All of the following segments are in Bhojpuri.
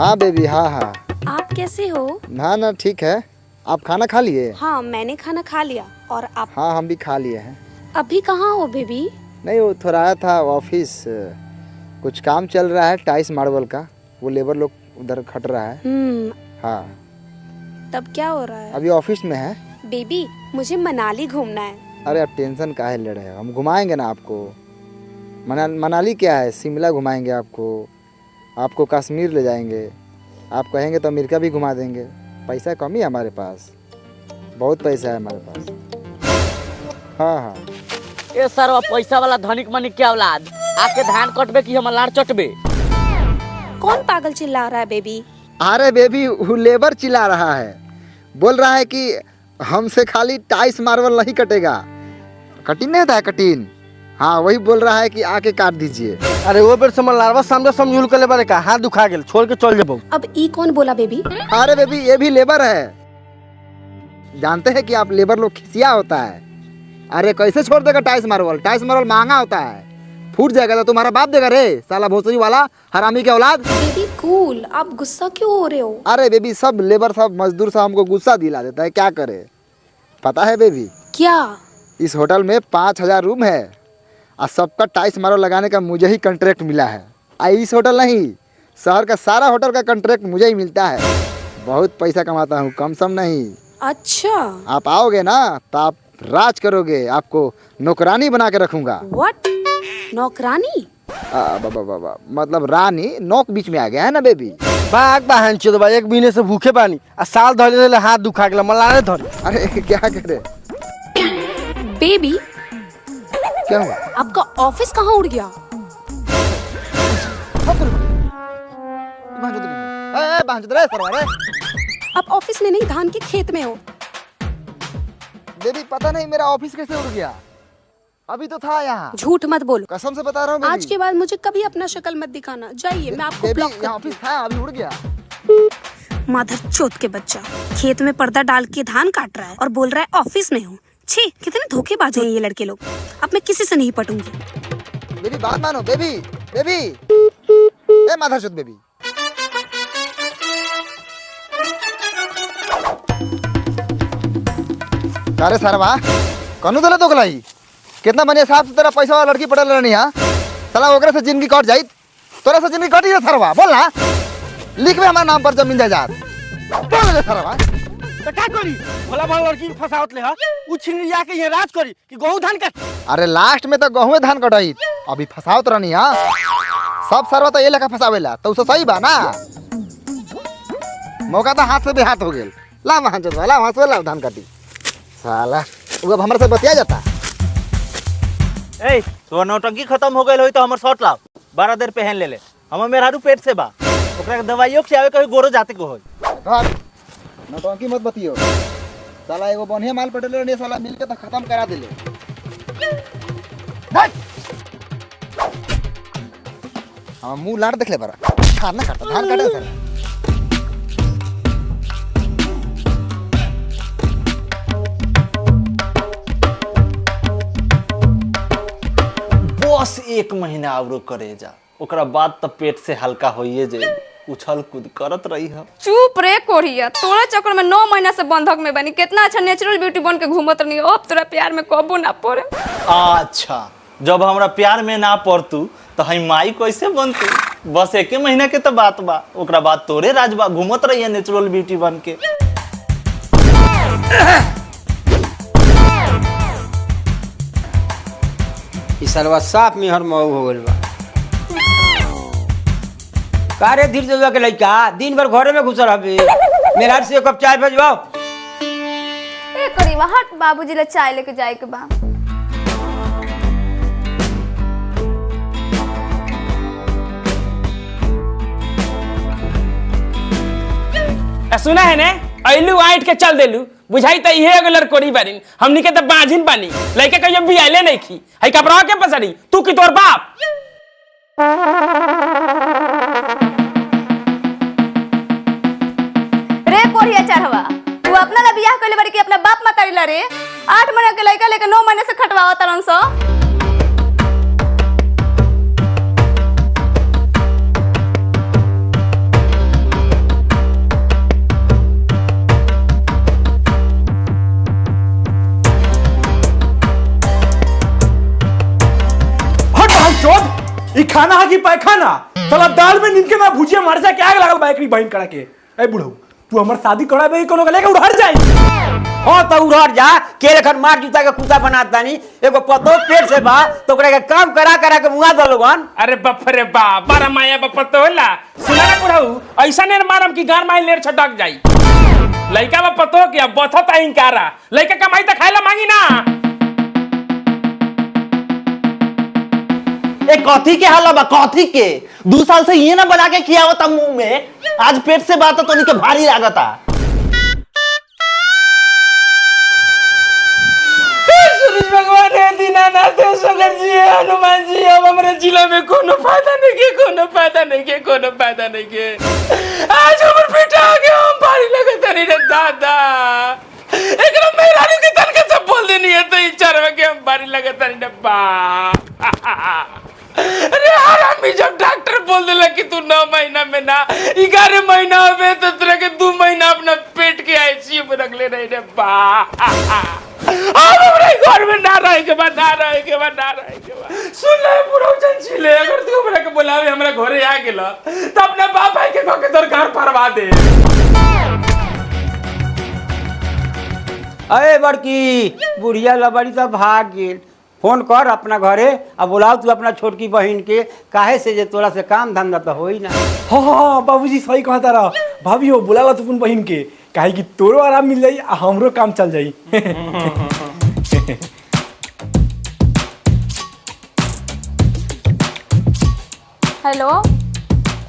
हाँ बेबी, हाँ हाँ। आप कैसे हो? ना ना ठीक है। आप खाना खा लिए? हाँ मैंने खाना खा लिया। और आप? हाँ हम भी खा लिए हैं। अभी कहाँ हो बेबी? नहीं वो थोड़ा आया था ऑफिस, कुछ काम चल रहा है टाइल्स मार्बल का, वो लेबर लोग उधर खट रहा है। हाँ। तब क्या हो रहा है? अभी ऑफिस में है। बेबी मुझे मनाली घूमना है। अरे आप टेंशन काहे ले रहे हो, हम घुमाएंगे ना आपको। मनाली क्या है, शिमला घुमाएंगे आपको कश्मीर ले जाएंगे, आप कहेंगे तो अमेरिका भी घुमा देंगे। पैसा कम ही है हमारे पास, बहुत पैसा है हमारे पास। हाँ हाँ। ए सर पैसा वाला धनिक मनिक के औलाद, आके धान कटबे कि हम लाड़ चटबे? कौन पागल चिल्ला रहा है बेबी? अरे बेबी वो लेबर चिल्ला रहा है, बोल रहा है कि हमसे खाली टाइल्स मार्बल नहीं कटेगा। कटिन नहीं होता है कटिन, हाँ वही बोल रहा है कि आके काट दीजिए। अरे वो बेर समझ लारवा सामने समझूल कर ले बारे का हाथ दुखा गेल, छोड़ के चल जाबो। अब ई कौन बोला बेबी? अरे बेबी ये भी लेबर है, जानते हैं कि आप लेबर लोग खिसिया होता है। अरे कैसे छोड़ देगा टाइल्स मार्बल महंगा होता है, फूट जाएगा तो तुम्हारा बाप देगा रे, साला भोसड़ी वाला हरामी के औलाद। बेबी कूल, आप गुस्सा क्यों हो रहे हो? अरे बेबी सब लेबर सब मजदूर सब हमको गुस्सा दिला देता है, क्या करे पता है बेबी? क्या? इस होटल में 5000 रूम है और सबका टाइल्स मार्बल लगाने का मुझे ही कॉन्ट्रैक्ट मिला है। इस होटल नहीं, शहर का सारा होटल का कॉन्ट्रैक्ट मुझे ही मिलता है। बहुत पैसा कमाता हूँ, कम सम नहीं। अच्छा आप आओगे ना तो आप राज करोगे, आपको नौकरानी बना के रखूंगा। व्हाट? नौकरानी? मतलब रानी नौक बीच में आ गया है ना बेबी। बाग बहन चोदबा, एक महीने से भूखे बानी आ साल धरे ले हाथ दुखा गेल, मलाने धर। अरे क्या करे बेबी क्या हुआ? आपका ऑफिस कहाँ उड़ गया? आप ऑफिस में नहीं धान के खेत में हो। बेबी पता नहीं मेरा ऑफिस कैसे उड़ गया, अभी तो था यहाँ। झूठ मत बोलो, कसम से बता रहा हूँ। आज के बाद मुझे कभी अपना शक्ल मत दिखाना। जाइए, मैं आपको ब्लॉक यहाँ ऑफिस था, अभी उड़ गया। माधर चोत के बच्चा खेत में पर्दा डाल के धान काट रहा है और बोल रहा है ऑफिस में हूँ। छी, कितने धोखेबाज हैं ये लड़के लोग। अब मैं किसी से नहीं पटूंगी। बेबी बात मानो, बेबी बेबी ए माधर चोत बेबी। अरे सरवा कनु दले दोगलाई, कितना बने साहब से तेरा पैसा वाला लड़की पटल रहनी है, साला ओकरे से जिंदगी कट जाई, तोरे से जिंदगी कटी है सरवा। बोल ना, लिख में हमारे नाम पर जमीन जायदाद। बोल दे सरवा तो क्या करी? भोला भाला लड़की के फसावत ले हा, उछिन लिया के ये राज करी कि गहू धान काट। अरे लास्ट में तो गहुए धान कटाई, अभी फसावत रहनी है। सब सरवा तो ये लेखा फसावेला, तो उसे सही बा ना। मौका तो हाथ से भी हाथ हो गेल। ला वहां चल वाला, वहां से ला धान काटी साला, वो अब हमारे से बतिया जाता। ए तो नौटंकी खत्म हो गई होई तो हमर शॉट लाओ, 12 देर पहन ले हम मेहरारू पेट से बा, ओकरा के दवाइयो खियावे कहीं गोरो जाते को होई। धर नौटंकी मत बतियो साला, एगो बढ़िया माल पटेल रहनी साला मिल के तो खत्म करा देले। हम मुंह लाड़ देख ले बरा, धान ना काटा, धान काटे सर। बस 1 महीना आवरो करे जा, ओकरा बाद तो पेट से हल्का होइए जाए, उछल कूद करत रही है। चुप रे कोरिया, तोरा चक्कर में 9 महीना से बंधक में बनी, कितना अच्छा नेचुरल ब्यूटी बन के घूमत रही। अब तोरा प्यार में कबो ना पड़े। अच्छा जब हमरा प्यार में ना पड़तू तो हम माई कैसे बनतू? बस 1 महीना के तो बात बा, ओकरा बाद तोरे राजबा घूमत रही है नेचुरल ब्यूटी बन के। सरवा साफ में हर मऊ हो गइल बा। का रे धीर जजुआ के लइका दिन भर घरे में घुसल हबे, मेरा से एक कप चाय भेजवाओ। ए करीबा हट, बाबूजी ले चाय लेके जाए के बा। सुना है ने अइलू आइट के चल देलू, बुझाई त इहे एगो लड़कोरी बारिन, हमनी के त बाजिन बानी, लइका कहियो बियाले नहीं खी, हई कपड़ा के पसड़ी तू की तोर बाप। रे कोरिया चढ़वा, तू अपना ला बियाह कइले बारी कि अपना बाप मतारी ला रे? 8 महीना के लइका लेके 9 महीने से खटवावा तरन सो। खाना है कि पैखाना? साला दाल में नींद के ना भुजिया मार जा के आग लागल बाइकरी बहिन करा के। ए बुढ़ऊ तू हमर शादी करा बे कोनो के लेके उड़हर जाई। हाँ तो उड़हर जा के लेखन मार जूता के कुत्ता बनाता नहीं एगो पतो पेट से बा तो ओकरा के काम करा करा के मुआ दलोगन। अरे बाप रे बाप बड़ा माया बाप तो होला। सुना ना बुढ़ऊ ऐसा ने मारम कि गार माई लेर छटक जाई। लइका बा पतो क्या बथत इंकारा लइका कमाई त खाइला मांगी ना। ए कथी के हाल बा कथी के 2 साल से ये ना बना के खियावता मुंह में आज पेट से बात तो निके भारी लागता। भगवान है दीनानाथ है शंकर जी है हनुमान जी अब हमारे जिला में कोनो फायदा नहीं के कोनो फायदा नहीं के कोनो फायदा नहीं के आज हमर बेटा आ गया हम भारी लगता नहीं रे दादा एकदम मेहरारू के तन के सब बोल देनी है तो इन चार के हम भारी लगता नहीं डब्बा। अरे आरामी जब डॉक्टर बोल देला कि तू 9 महीना में ना 11 महीना में तो तेरे के 2 महीना अपना पेट के आईसीयू में रख ले रहे रे बा। अब हमरे घर में ना रहे के बाद ना रहे के बाद ना रहे के बाद सुन ले पूरा चंची ले अगर तू हमरा के बुलावे हमरा घरे आ गेला तो अपना बाप भाई के के तोर घर परवा दे। अरे बड़की बुढ़िया लबड़ी तो भाग गेल। फोन कर अपना घरे अब बुलाओ तू अपना छोटकी बहन के काहे से जे तोरा से काम धंधा तो होई ना। हाँ बाबूजी सही कहता रहा। भाभी हो बुला तू अपन बहन के काहे कि तोरो आराम मिल जाई आ हमरो काम चल जाई। हेलो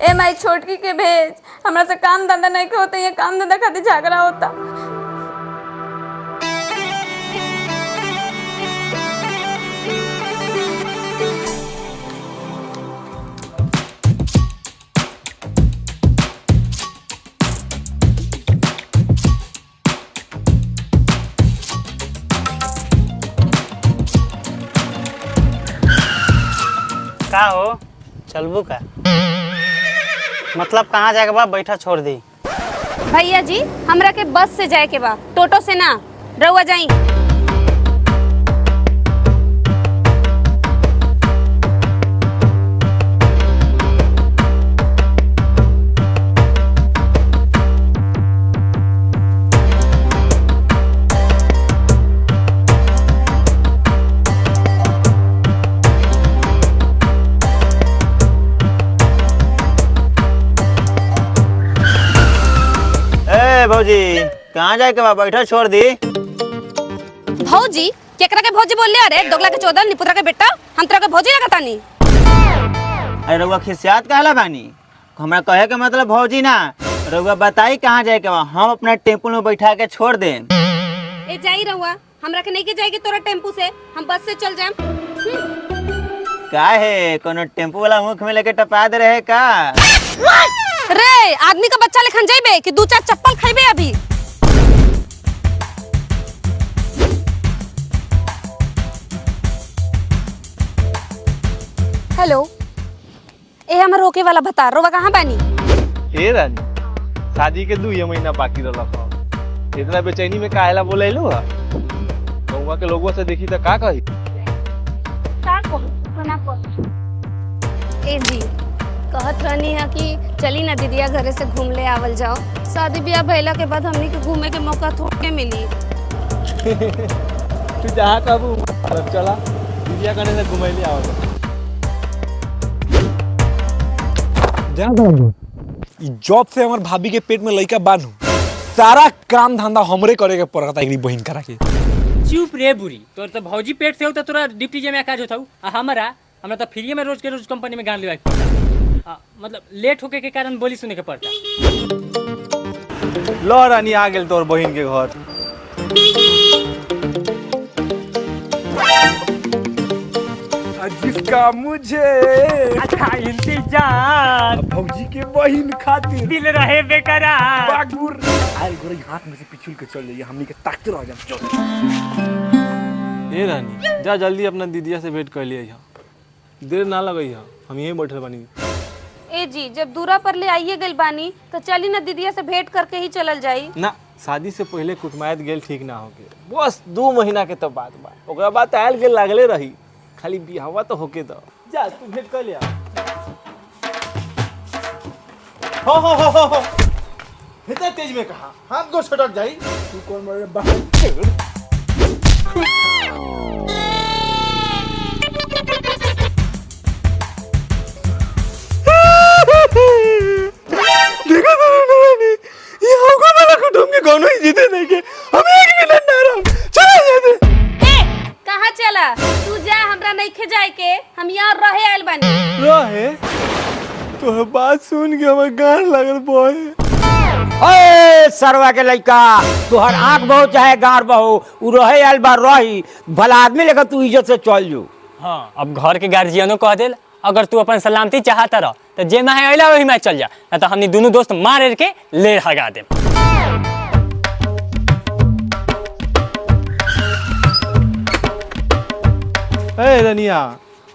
ए माई छोटकी के भेज हमरा से काम धंधा नहीं के होता ये काम धंधा खातिर झगड़ा होता। का हो चलबू का मतलब कहाँ जाएगा बा बैठा छोड़ दी। भैया जी हमरा के बस से जाए के बा टोटो से ना रउआ जाई। भौजी कहाँ जाए के बा बैठा छोड़ दी। भौजी केकरा के भौजी बोल ले अरे दोगला के चोदन निपुत्रा के बेटा हम तोरा के भौजी लगता नहीं। अरे रउआ खिसियात कहला बानी हमरा कहे के मतलब भौजी ना रउआ बताई कहाँ जाए के बा हम अपना टेम्पू में बैठा के छोड़ दे। ए जाई रहुआ हमरा के नहीं के जाएगी तोरा टेम्पू से हम बस से चल जाएम। का है कोनो टेम्पू वाला मुख में लेके टपा दे रहे का। रे आदमी का बच्चा लेखन जाइबे कि 2-4 चप्पल खाइबे अभी। हेलो ए हमर रोके वाला बता रोवा कहाँ बानी। ए रानी शादी के 2 महीना बाकी रहल इतना बेचैनी में काहेला बोलैलू है गौवा के लोगों से देखी तो का कही। ए जी कहत रहनी है कि चली ना दीदिया घरे से घूम ले आवल जाओ शादी ब्याह भइला के बाद हमनी के घूमे के मौका थोड़े मिली। तू जहाँ कहबू चला दीदिया कने से घुमैली आवल। जॉब से हमार भाभी के पेट में लइका बानू सारा काम धंधा हमरे करे के पड़ता एकरी बहिन करा के। चुप रे बुरी तोर तो भौजी पेट से हो तो तोरा डिप्टी जे में काज होता आ हमरा तो फ्री में रोज के रोज कंपनी में गान लेवा मतलब लेट होके के कारण बोली सुने के पड़ता। लो रानी आ गेल तोर बहिन के घर। जिसका मुझे अच्छा इंतजार भौजी के बहिन खातिर दिल रहे बेकरार बागुर आल गोरे हाथ में से पिछुल के चल जाइए हमनी के ताकते रह जा। चल ए रानी जा जल्दी अपना दीदिया से भेंट कर लिया देर ना लगई हम यहीं बैठल बानी। ए जी जब दूरा पर ले आइए गइल बानी तो चली ना दीदिया से भेंट करके ही चलल जाई। ना शादी से पहले कुटमायत गेल ठीक ना होके बस 2 महीना के तो बात बा ओकरा बाद आयल गेल लागले रही खाली बियाहवा तो होके दो जा तू भेंट कर लिया। हो हो इतना तेज में कहा हाथ को छटक जाई। तू कौन मरे बाहर देखा ये होगा वाला कुटुंब के कोनो ही जीते नहीं के हम एक मिनट ना रह चला जाते। कहाँ चला तू जा हमरा नहीं खे जाए के हम यहाँ रहे आयल बानी। रहे तो बात सुन के हमर गान लगल बॉय। ओए सरवा के लइका तोहर आंख बहु चाहे गार बहु उ रहे आयल बा रही भला आदमी लेकर तू इज्जत से चल जो। हाँ अब घर के गार्जियनो कह देल अगर तू अपन सलामती चाहता रह तो जे में अला वही में चल जा ना तो हमनी दोनों दोस्त मार के ले हगा दे। रनिया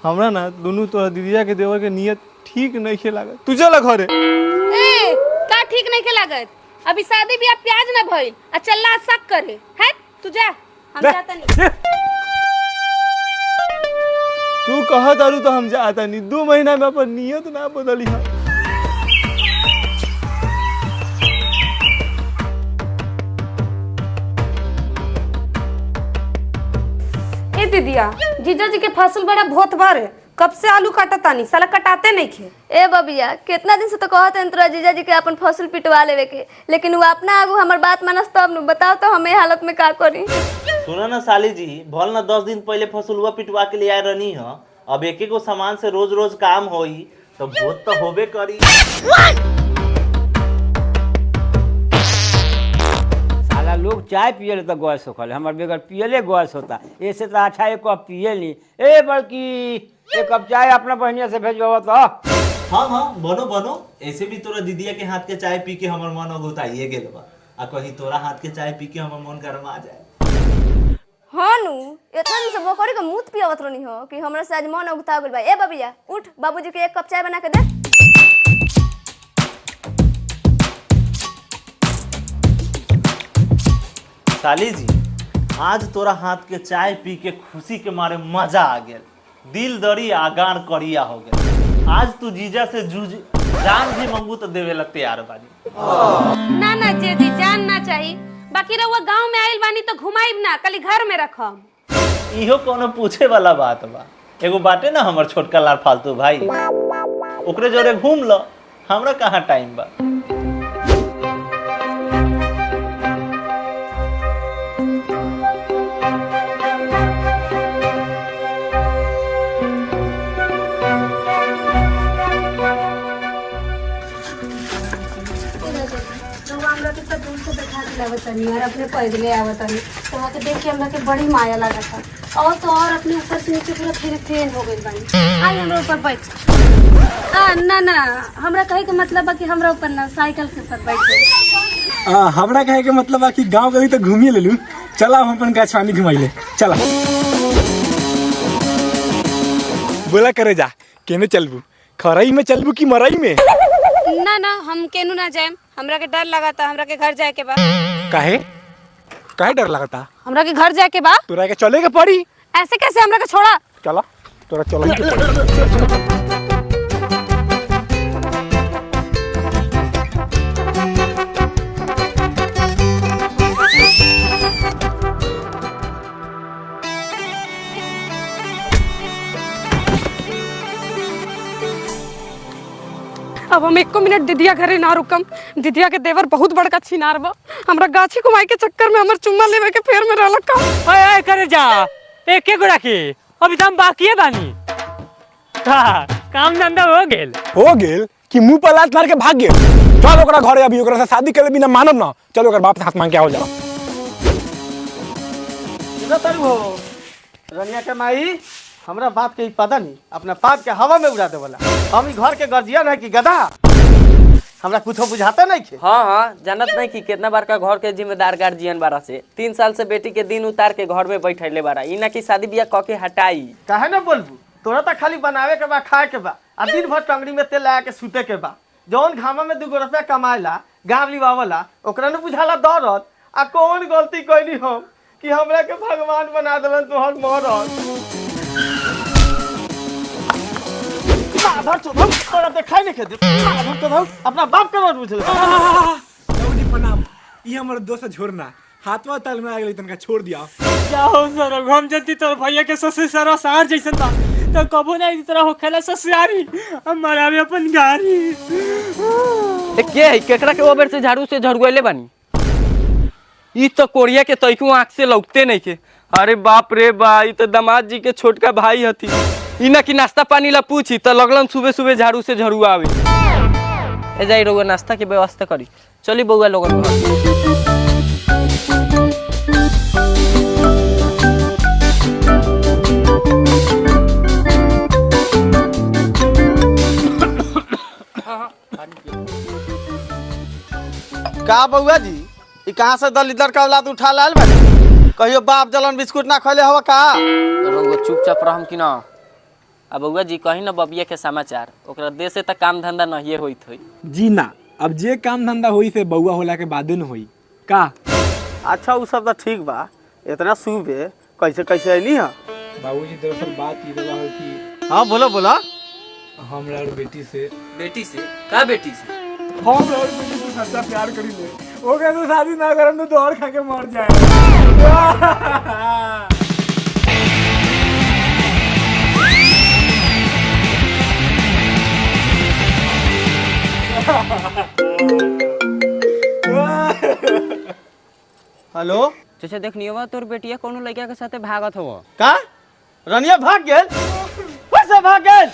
हमरा ना दोनों तोरा दीदिया के देवर के नियत ठीक नहीं खे लागत। तू चल घरे। ए का ठीक नहीं के लागत अभी शादी ब्याह प्याज ना भइल आ चल्ला शक करे है तू जा हम जाता नहीं। तू कहा दारू तो हम जाता नहीं 2 महीना में अपन नियत ना बदली है। ए दीदिया जीजा जी के फसल बड़ा बहुत बार है कब से आलू काटा तानी साला कटाते नहीं खे। ए बबिया कितना दिन से तो कहते हैं तोरा जीजा जी के अपन फसल पिटवा लेवे के लेकिन वो अपना आगू हमार बात मानस तब न बताओ तो हमें हालत में का करी। सुनो ना साली जी भल ना 10 दिन पहले फसलुआ पिटवा के ले आए रहनी है अब एक एक सामान से रोज रोज काम होई तो भूत तो होबे करी। साला लोग चाय पियले तो गैस होखल हमर बेगर पियले गैस होता ऐसे तो अच्छा एक कप पिए ली। ए बड़की एक कप चाय अपना बहनिया से भेजवा तो। हाँ हाँ बनो बनो ऐसे भी तोरा दीदिया के हाथ के चाय पी के हमर मन अगुताइए गेल बा आ कहीं तोरा हाथ के चाय पी के हमर मन गरमा जाए। हाँ नु इतना दिन से बकरी का मुंह पियावत रहनी हो कि हमरा से आज मन उगता गेल बा। ए बबिया उठ बाबूजी के 1 कप चाय बना के दे। साली जी आज तोरा हाथ के चाय पी के खुशी के मारे मजा आ गेल दिल दरी आगान करिया हो गेल। आज तू जीजा से जूझ जान भी मंगू तो देवे ला तैयार बानी। ना ना जी जान ना चाहिए बाकी रहुआ गांव में आइल बानी तो घुमाइब ना कल घर में रखम। इहो कोनो पूछे वाला बात बा एगो बाटे ना हमर छोटका लाल फालतू भाई ओकरे जोरे घूम लो हमरा कहाँ टाइम बा। और अपने पैदले आवतनी तो वहाँ के देख के हमरा के बड़ी माया लगा था और तो और अपने ऊपर से नीचे पूरा फेन हो गई बानी। आई हमरा ऊपर बैठ ना ना हमरा कहे के मतलब बा कि हमरा ऊपर ना साइकिल के ऊपर बैठ। हमरा कहे के मतलब बा कि गांव गली तो घूमिए ले लू चला हम अपन गाछवानी घुमाइले चला। बोला करे जा केने चलबू खरई में चलबू कि मरई में। ना ना हम केनू ना जाएम हमरा के डर लगाता हमरा के घर जाए के बा। काहे काहे डर लगता हमरा के घर जाए के बा तोरा के चले के पड़ी। ऐसे कैसे हमरा के छोड़ा चला तोरा चला के पड़ी। अब हम 1 मिनट दीदिया घरे ना रुकम दीदिया के देवर बहुत बड़का छिनार बा हमरा गाछी घुमाई के चक्कर में हमर चुम्मा लेवे के फेर में रहल का। ओए ओए करे जा एके गोड़ा के अभी तो हम बाकी बानी का काम धंधा हो गेल कि मुंह पर लात मार के भाग गेल। चल ओकरा घरे अभी ओकरा से शादी करे बिना मानब ना चलो ओकर बाप से हाथ मांग के आओ जा। रनिया के माई हमरा बात के पता नहीं अपना पाप के हवा में उड़ा दे वाला हम घर के गर्जियन है कि गधा हमरा कुछ बुझाता नहीं खे। हाँ हाँ जानत नहीं कि कितना बार का घर के जिम्मेदार गार्जियन बारा से 3 साल से बेटी के दिन उतार के घर में बैठले बारा ई ना कि शादी बियाह क के हटाई। काहे ना बोलबू तोरा तो खाली बनावे के बा खाए के बा आ दिन भर टंगड़ी में तेल लगा के सूते के बा जौन घामा में 2 रुपया कमाएला गाँव लिवावला ओकरा ने बुझाला दौड़त आ कौन गलती कैली हम कि हमरा के भगवान बना देलन तोहर मरद। माधर चोदम तोरा देखाई नहीं खेदे माधर चोदम अपना बाप के रोड बुझले बाबूजी प्रणाम। ये हमारे दोस्त छोड़ना हाथवा ताल में आ गई तनका छोड़ दिया। जाओ सर हम जल्दी तो भैया के ससुर सर सार जैसन बा तो कबो नहीं तरह हो खेला ससुरारी हमारा भी अपन गाड़ी ए के है केकरा के ओबर से झाड़ू से झड़गोले बानी ई तो कोरिया के तइको आंख से लौकते नहीं के। अरे बाप रे बा ई तो दामाद जी के छोटका भाई हथी इना की नाश्ता पानी ला पूछी तो लगलन सुबह सुबह झाड़ू से झड़ुआ आवे। ए जाई रउआ नाश्ता के व्यवस्था करी चली बउआ लोगन घर। का बउआ जी ई कहां से दलिदर का औलाद उठा लाल बा कहियो बाप जलन बिस्कुट ना खइले हवा का रउआ चुपचाप रहम कि ना। अब बउआ जी कहीं ना बबिया के समाचार ओकरा देश से तक काम धंधा नहीं होइत होई। जी ना अब जे काम धंधा होई से बउआ होला के बादे न होई का। अच्छा उ सब तो ठीक बा इतना सुबह कैसे कैसे आइली हां बाबूजी दरअसल बात ये रहा है कि हां बोलो बोला हमरा और बेटी से का बेटी से हम और बेटी से सच्चा प्यार करी ले ओके तो शादी ना करम तो और खा के मर जाए। हेलो चाचा देखनियो तोर बेटिया कोनो लड़का के साथे भागत हो का रनिया भाग गेल कैसे भाग गेल